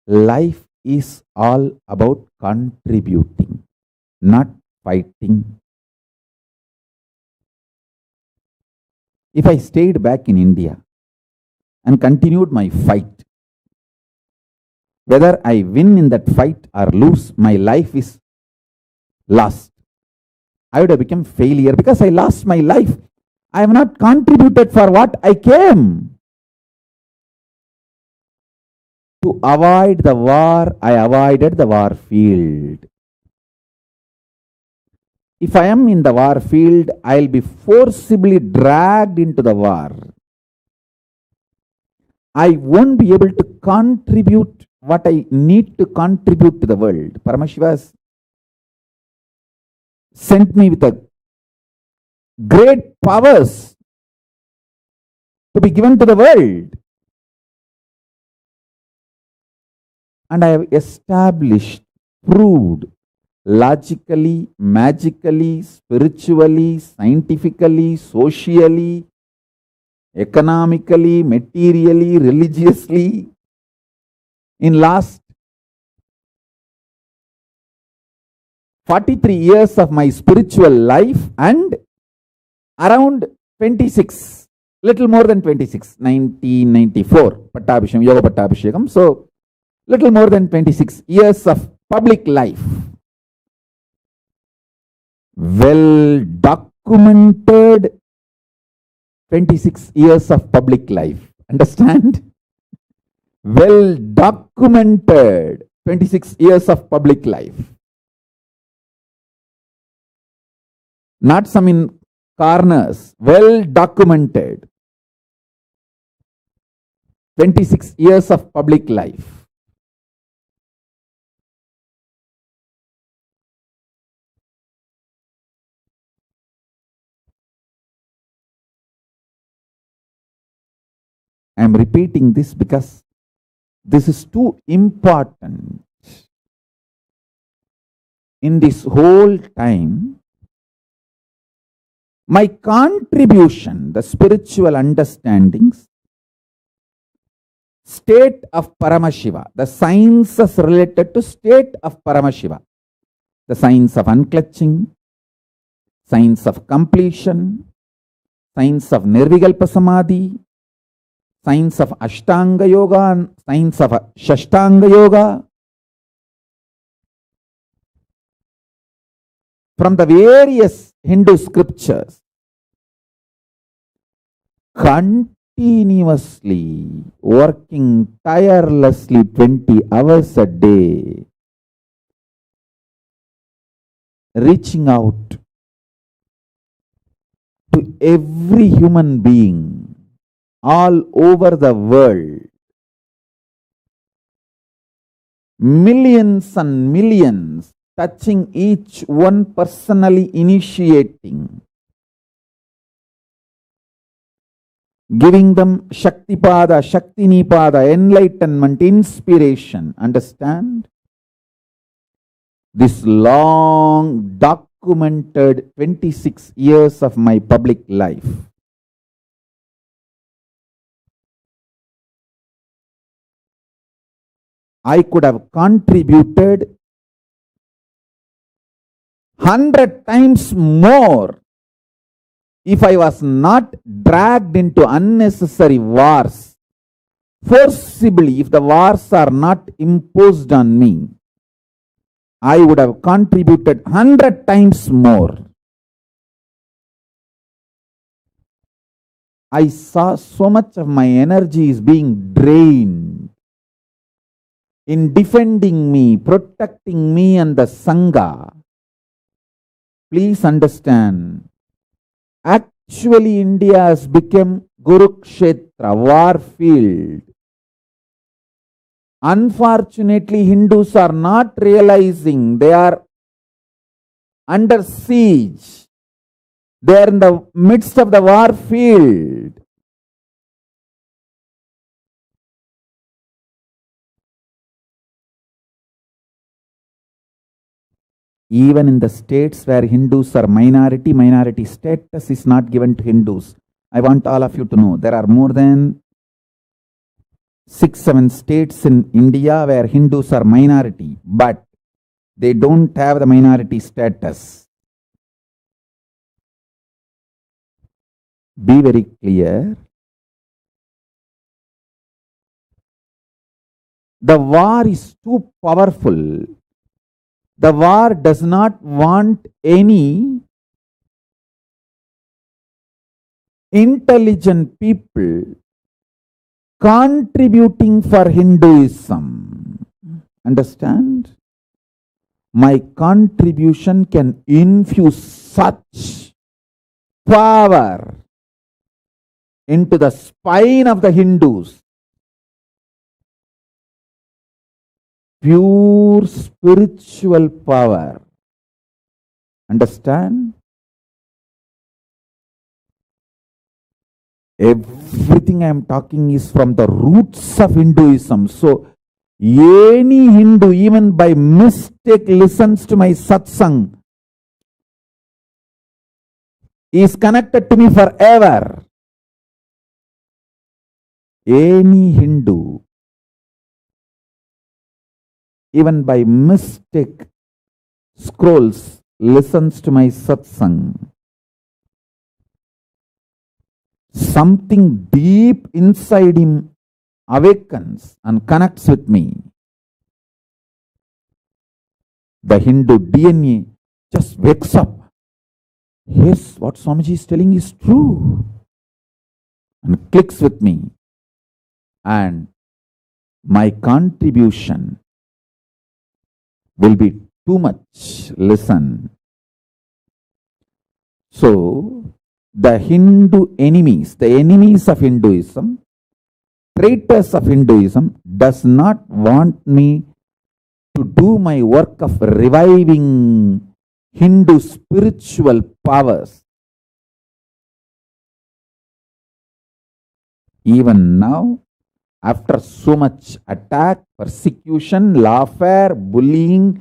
life is all about contributing, not fighting. If I stayed back in India and continued my fight, whether I win in that fight or lose, my life is lost. I would have become failure because I lost my life. I have not contributed for what I came. To avoid the war, I avoided the war field. If I am in the war field, I'll be forcibly dragged into the war. I won't be able to contribute what I need to contribute to the world. Paramashiva has sent me with a great powers to be given to the world. And I have established, proved, logically, magically, spiritually, scientifically, socially, economically, materially, religiously, in last 43 years of my spiritual life and around 26, little more than 26, 1994, Pattabhishekam, Yoga Pattabhishekam. So, little more than 26 years of public life. Well documented 26 years of public life. Understand? Well documented 26 years of public life. Not some in corners. Well documented 26 years of public life. I am repeating this because this is too important. In this whole time, my contribution, the spiritual understandings, state of Paramashiva, the sciences related to state of Paramashiva, the science of unclutching, science of completion, science of Nirvikalpa Samadhi, science of Ashtanga Yoga and science of Shashtanga Yoga. From the various Hindu scriptures, continuously working tirelessly 20 hours a day, reaching out to every human being all over the world, millions and millions, touching each one personally, initiating, giving them Shaktipada, Shaktinipada, enlightenment, inspiration. Understand? This long documented 26 years of my public life. I could have contributed 100 times more if I was not dragged into unnecessary wars. Forcibly, if the wars are not imposed on me, I would have contributed 100 times more. I saw so much of my energy is being drained in defending me, protecting me and the Sangha. Please understand, actually India has become Kurukshetra, war field. Unfortunately, Hindus are not realizing they are under siege. They are in the midst of the war field. Even in the states where Hindus are minority status is not given to Hindus. I want all of you to know there are more than 6-7 states in India where Hindus are minority, but they don't have the minority status. Be very clear. The war is too powerful. The war does not want any intelligent people contributing for Hinduism. Understand? My contribution can infuse such power into the spine of the Hindus. Pure spiritual power. Understand? Everything I am talking is from the roots of Hinduism. So, any Hindu, even by mistake, listens to my satsang, is connected to me forever. Any Hindu, even by mistake, scrolls, listens to my satsang, something deep inside him awakens and connects with me. The Hindu DNA just wakes up. Yes, what Swamiji is telling is true. And clicks with me. And my contribution will be too much. Listen. So, the Hindu enemies, the enemies of Hinduism, traitors of Hinduism, does not want me to do my work of reviving Hindu spiritual powers. Even now, after so much attack, persecution, lawfare, bullying,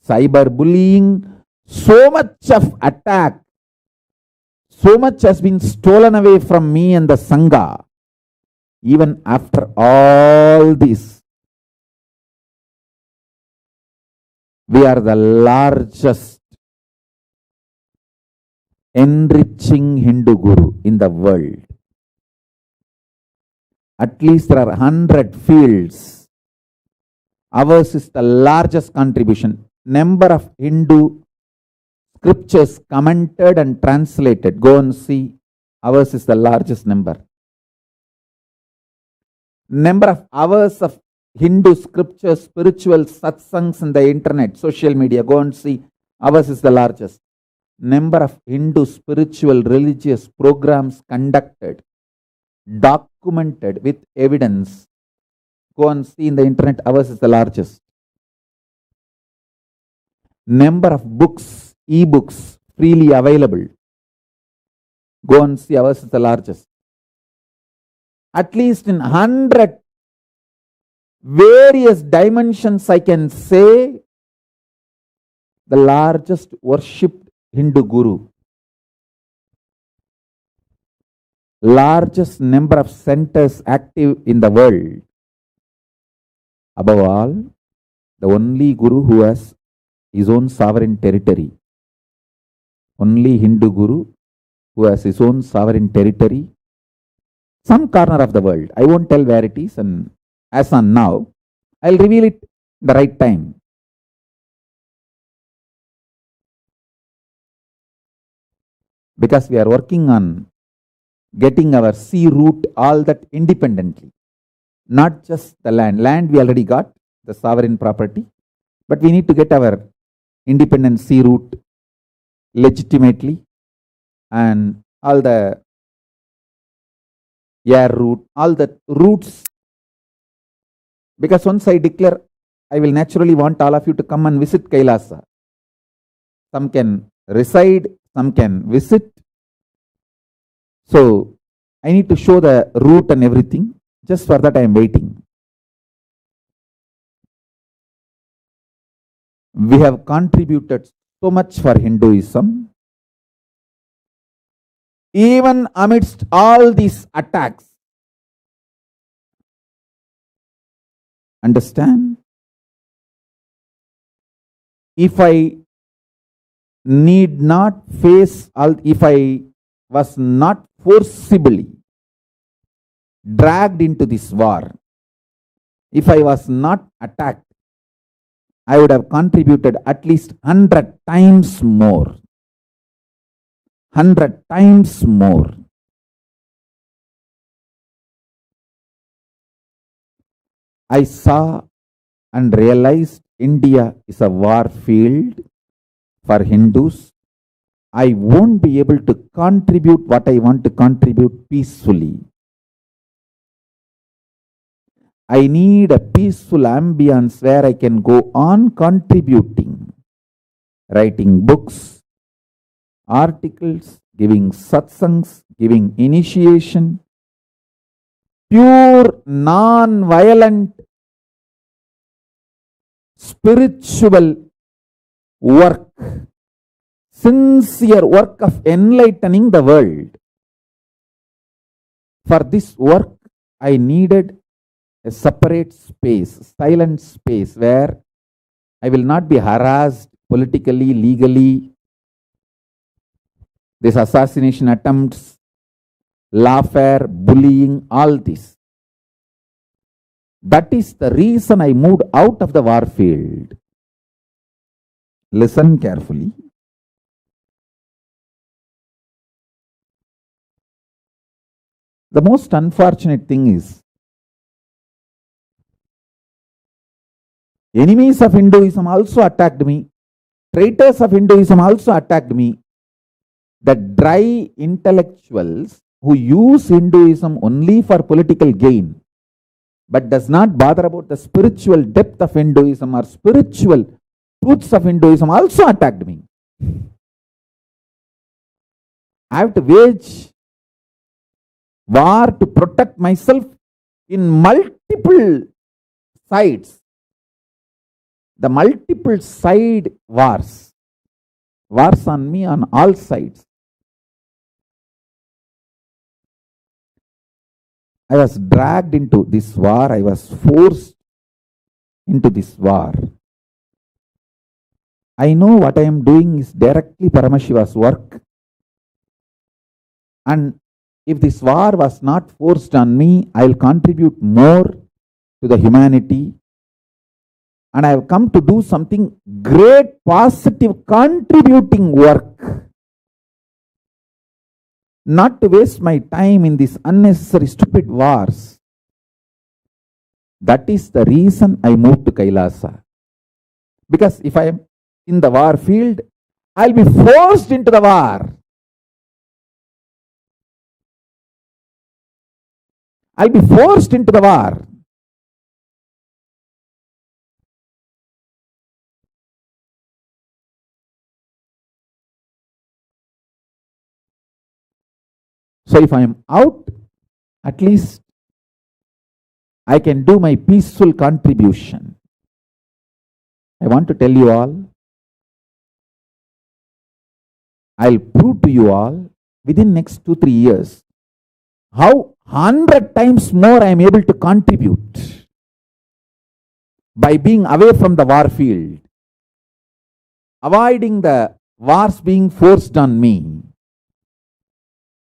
cyberbullying, so much of attack, so much has been stolen away from me and the Sangha. Even after all this, we are the largest enriching Hindu guru in the world. At least there are 100 fields. Ours is the largest contribution. Number of Hindu scriptures commented and translated. Go and see. Ours is the largest number. Number of hours of Hindu scriptures, spiritual satsangs in the internet, social media. Go and see. Ours is the largest. Number of Hindu spiritual religious programs conducted, documented with evidence. Go and see in the internet. Ours is the largest. Number of books, e-books freely available. Go and see. Ours is the largest. At least in 100 various dimensions, I can say the largest worshipped Hindu guru. Largest number of centers active in the world. Above all, the only guru who has his own sovereign territory. Only Hindu guru who has his own sovereign territory. Some corner of the world. I won't tell where it is, and as on now, I'll reveal it the right time. Because we are working on getting our sea route, all that independently. Not just the land. Land we already got, the sovereign property. But we need to get our independent sea route legitimately, and all the air route, all the routes. Because once I declare, I will naturally want all of you to come and visit Kailasa. Some can reside, some can visit. So, I need to show the route and everything. Just for that I am waiting. We have contributed so much for Hinduism. Even amidst all these attacks, Understand? If I need not face, if I was not forcibly dragged into this war, if I was not attacked, I would have contributed at least 100 times more. 100 times more. I saw and realized India is a war field for Hindus. I won't be able to contribute what I want to contribute peacefully. I need a peaceful ambience where I can go on contributing, writing books, articles, giving satsangs, giving initiation, pure, non-violent, spiritual work, sincere work of enlightening the world. For this work, I needed a separate space, silent space, where I will not be harassed politically, legally. This assassination attempts, lawfare, bullying, all this. That is the reason I moved out of the war field. Listen carefully. The most unfortunate thing is, enemies of Hinduism also attacked me. Traitors of Hinduism also attacked me. The dry intellectuals who use Hinduism only for political gain, but does not bother about the spiritual depth of Hinduism or spiritual truths of Hinduism, also attacked me. I have to wage war to protect myself in multiple sides. The multiple side wars on me on all sides. I was dragged into this war. I was forced into this war. I know what I am doing is directly Paramashiva's work. And if this war was not forced on me, I will contribute more to the humanity. And I have come to do something great, positive, contributing work. Not to waste my time in these unnecessary, stupid wars. That is the reason I moved to Kailasa. Because if I am in the war field, I'll be forced into the war. I'll be forced into the war. So if I am out, at least I can do my peaceful contribution. I want to tell you all, I'll prove to you all within next 2-3 years how 100 times more I am able to contribute by being away from the war field, avoiding the wars being forced on me.